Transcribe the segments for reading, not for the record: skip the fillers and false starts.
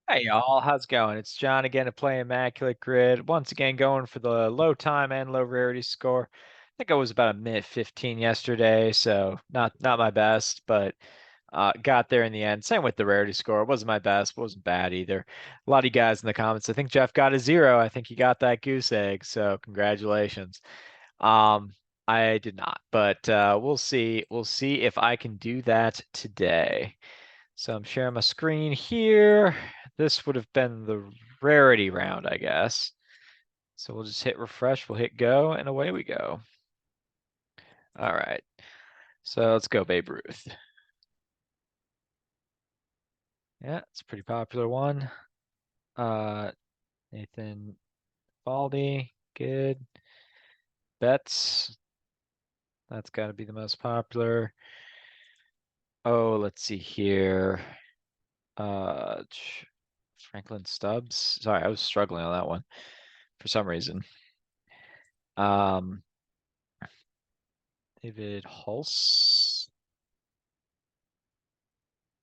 Hey y'all, how's it going? It's John again to play Immaculate Grid. Once again, going for the low time and low rarity score. I think I was about a minute 15 yesterday, so not my best, but got there in the end. Same with the rarity score. It wasn't my best, but wasn't bad either. A lot of you guys in the comments. I think Jeff got a 0. I think he got that goose egg, so congratulations. Um, I did not, but we'll see. We'll see if I can do that today. So I'm sharing my screen here. This would have been the rarity round, I guess. So we'll just hit refresh, we'll hit go, and away we go. All right. So let's go Babe Ruth. Yeah, it's a pretty popular one. Uh, Nathan Baldy, good. Betts, that's got to be the most popular. Oh, let's see here. Uh, Franklin Stubbs. Sorry, I was struggling on that one for some reason. Um, David Hulse.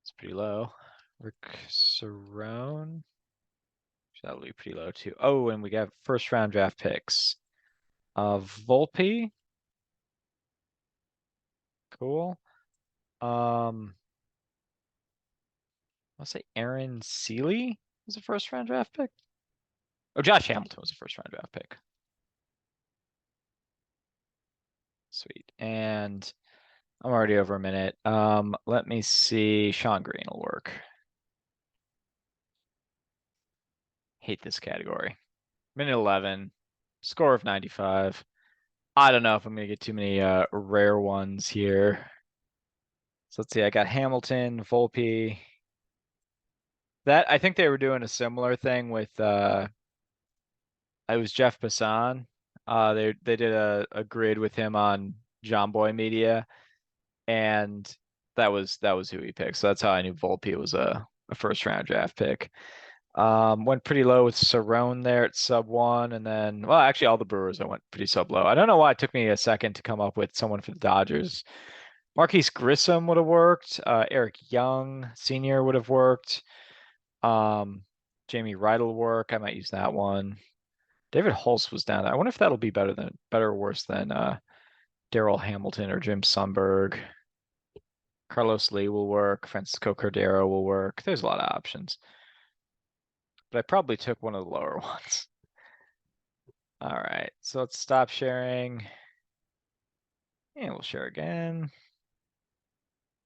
It's pretty low. Rick Cerrone. That'll be pretty low too. Oh, and we got first round draft picks. Volpe. Cool. Um, I'll say Aaron Seeley was a first round draft pick. Oh, Josh Hamilton was a first round draft pick. Sweet. And I'm already over a minute. Let me see. Sean Green will work. Hate this category. Minute 11. Score of 95. I don't know if I'm gonna get too many rare ones here. So let's see. I got Hamilton, Volpe. That I think they were doing a similar thing with it was Jeff Passan. They did a grid with him on John Boy Media, and that was who he picked. So that's how I knew Volpe was a first round draft pick. Went pretty low with Cerrone there at sub one, and then well, actually all the Brewers I went pretty sub low. I don't know why it took me a second to come up with someone for the Dodgers. Marquise Grissom would have worked. Eric Young Sr. would have worked. Um, Jamie Wright will work. I might use that one. David Hulse was down there. I wonder if that'll be better or worse than Daryl Hamilton or Jim Sundberg. Carlos Lee will work. Francisco Cordero will work. There's a lot of options. But I probably took one of the lower ones. All right, so let's stop sharing. And we'll share again.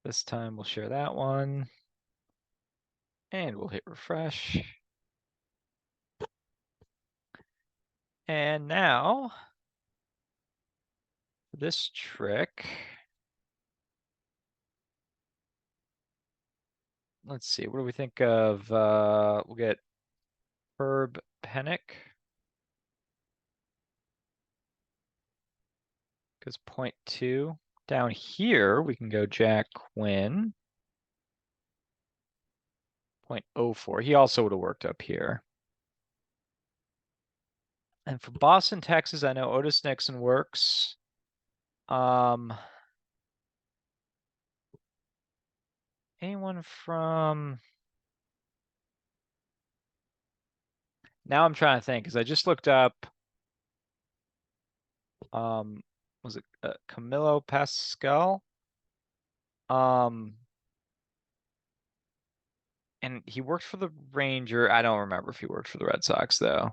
This time we'll share that one. And we'll hit refresh. And now, this trick, let's see, what do we think of? We'll get Herb Pennick. Because 0.2. Down here, we can go Jack Quinn. 0.04. He also would have worked up here. And for Boston, Texas, I know Otis Nixon works. Anyone from... Now I'm trying to think, because I just looked up, was it Camilo Pascal? And he worked for the Ranger. I don't remember if he worked for the Red Sox, though.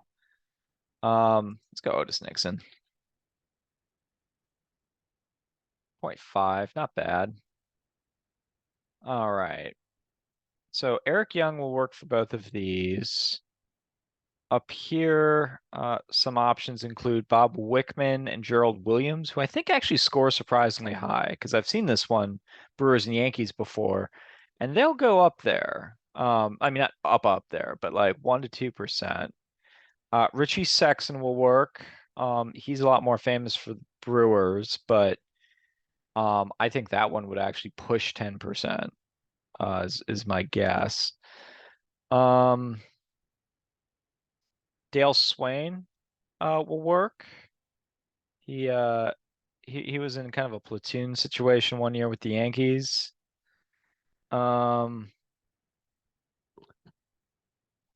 Let's go Otis Nixon. 0.5, not bad. All right. So Eric Young will work for both of these. Up here, some options include Bob Wickman and Gerald Williams, who I think actually score surprisingly high because I've seen this one, Brewers and Yankees before, and they'll go up there. I mean, not up there, but like 1 to 2%. Richie Sexson will work. He's a lot more famous for the Brewers, but I think that one would actually push 10%, is my guess. Dale Swain will work. He uh he was in kind of a platoon situation one year with the Yankees. Um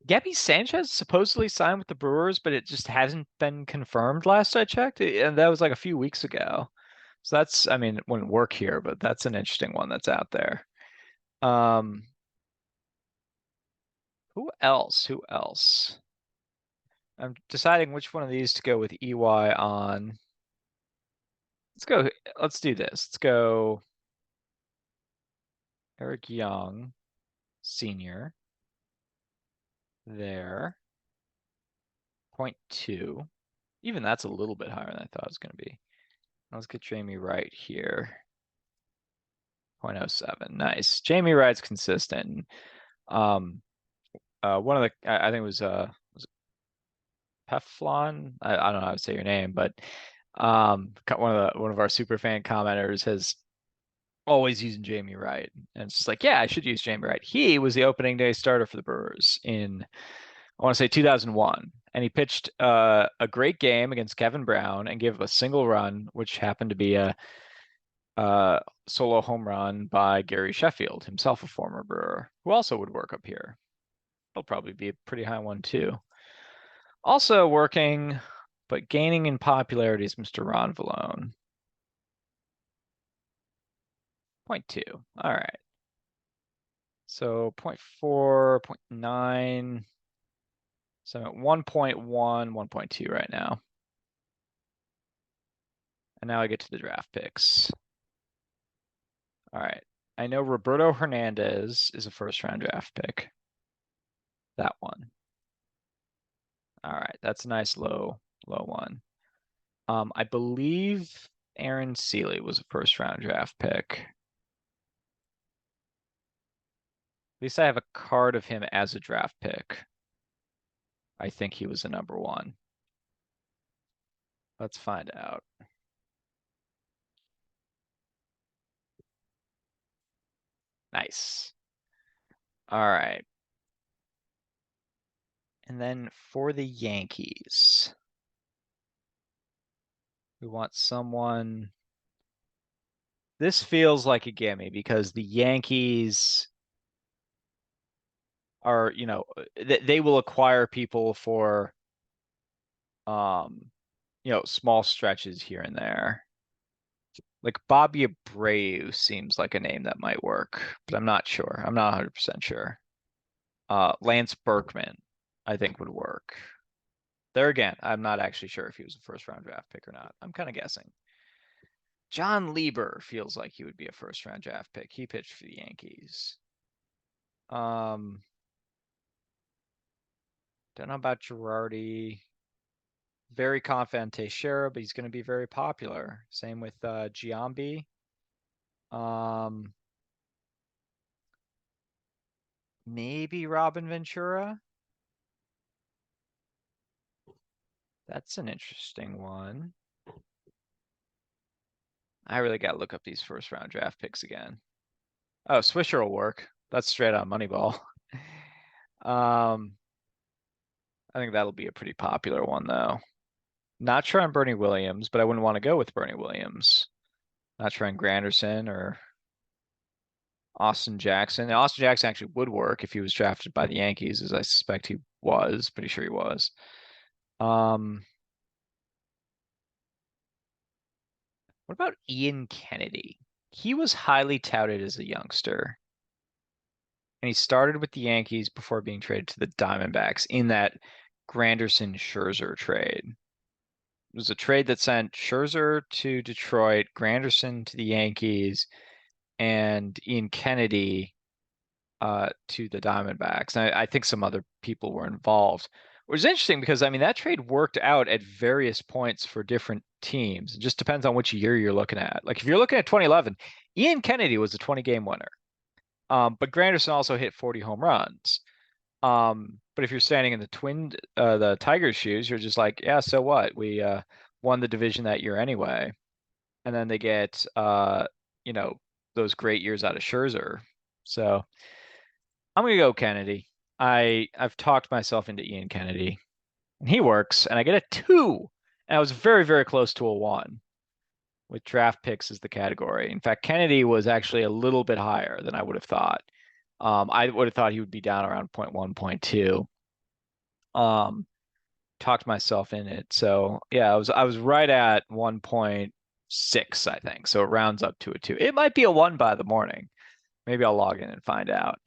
Gabby Sanchez supposedly signed with the Brewers, but it just hasn't been confirmed last I checked. And that was like a few weeks ago. So that's, I mean, it wouldn't work here, but that's an interesting one that's out there. Um, who else? Who else? I'm deciding which one of these to go with EY on. Let's go, let's do this. Let's go Eric Young, senior, there, 0.2. Even that's a little bit higher than I thought it was going to be. Let's get Jamie Wright here. 0.07. Nice. Jamie Wright's consistent. Um, one of the, I think was it Peflon? I don't know how to say your name, but one of our super fan commenters has always using Jamie Wright. And it's just like, yeah, I should use Jamie Wright. He was the opening day starter for the Brewers in, I want to say 2001. And he pitched a great game against Kevin Brown and gave up a single run, which happened to be a solo home run by Gary Sheffield, himself a former Brewer, who also would work up here. He'll probably be a pretty high one too. Also working, but gaining in popularity is Mr. Ron Vallone. 0.2. All right. So 0.4, 0.9. So I'm at 1.1, 1.2 right now. And now I get to the draft picks. All right. I know Roberto Hernandez is a first round draft pick. That one. All right. That's a nice low one. I believe Aaron Seeley was a first round draft pick. At least I have a card of him as a draft pick. I think he was a number one. Let's find out. Nice. All right. And then for the Yankees, we want someone. This feels like a gimme because the Yankees are, they will acquire people for, small stretches here and there. Like Bobby Abreu seems like a name that might work, but I'm not sure. I'm not 100% sure. Lance Berkman, I think would work. There again, I'm not actually sure if he was a first round draft pick or not. I'm kind of guessing. John Lieber feels like he would be a first round draft pick. He pitched for the Yankees. Don't know about Girardi. Very confident Teixeira, but he's going to be very popular. Same with Giambi. Maybe Robin Ventura. That's an interesting one. I really got to look up these first round draft picks again. Oh, Swisher will work. That's straight on Moneyball. I think that'll be a pretty popular one though. Not sure on Bernie Williams, but I wouldn't want to go with Bernie Williams. Not sure on Granderson or Austin Jackson. Now, Austin Jackson actually would work if he was drafted by the Yankees, as I suspect he was. Pretty sure he was. What about Ian Kennedy? He was highly touted as a youngster. And he started with the Yankees before being traded to the Diamondbacks in that Granderson Scherzer trade. It was a trade that sent Scherzer to Detroit, Granderson to the Yankees, and Ian Kennedy to the Diamondbacks. And I think some other people were involved. Which is interesting because I mean that trade worked out at various points for different teams. It just depends on which year you're looking at. Like if you're looking at 2011, Ian Kennedy was a 20-game winner. But Granderson also hit 40 home runs. But if you're standing in the Tigers' shoes, you're just like, yeah, so what? We won the division that year anyway. And then they get those great years out of Scherzer. So I'm gonna go Kennedy. I've talked myself into Ian Kennedy. And he works, and I get a 2. And I was very, very close to a 1 with draft picks as the category. In fact, Kennedy was actually a little bit higher than I would have thought. I would have thought he would be down around 0.1, 0.2. Talked myself in it. So yeah, I was right at 1.6, I think. So it rounds up to a 2. It might be a 1 by the morning. Maybe I'll log in and find out.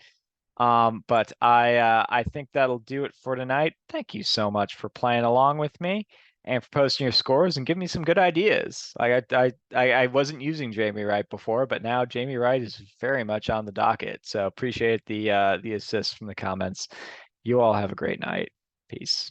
But I think that'll do it for tonight. Thank you so much for playing along with me and for posting your scores and giving me some good ideas. I wasn't using Jamie Wright before, but now Jamie Wright is very much on the docket. So appreciate the assist from the comments. You all have a great night. Peace.